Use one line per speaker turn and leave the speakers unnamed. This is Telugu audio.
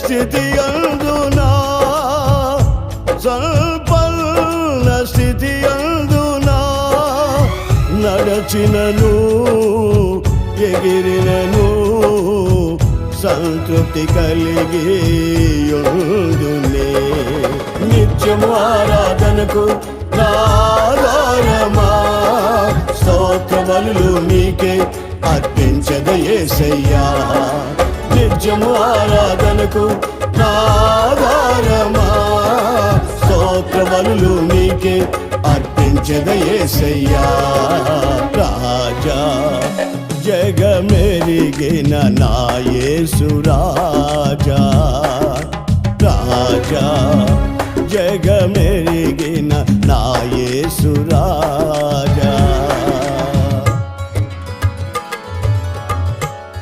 స్థితి అందునా సంపన్న స్థితి అందునా నడచినను ఎగిరినను సంతృప్తి కలిగి యుందునే నిత్యము ఆరాధనకు నాదారమా స్తోత్ర బలులు నీకే అర్పించద యేసయ్యా నిత్యము ఆరాధనకు నాదారమా స్తోత్ర బలులు నీకే అర్పించద యేసయ్యా రాజా జగమెరిగిన నా యేసు రాజా రాజా జగమెరిగిన నా యేసు రాజా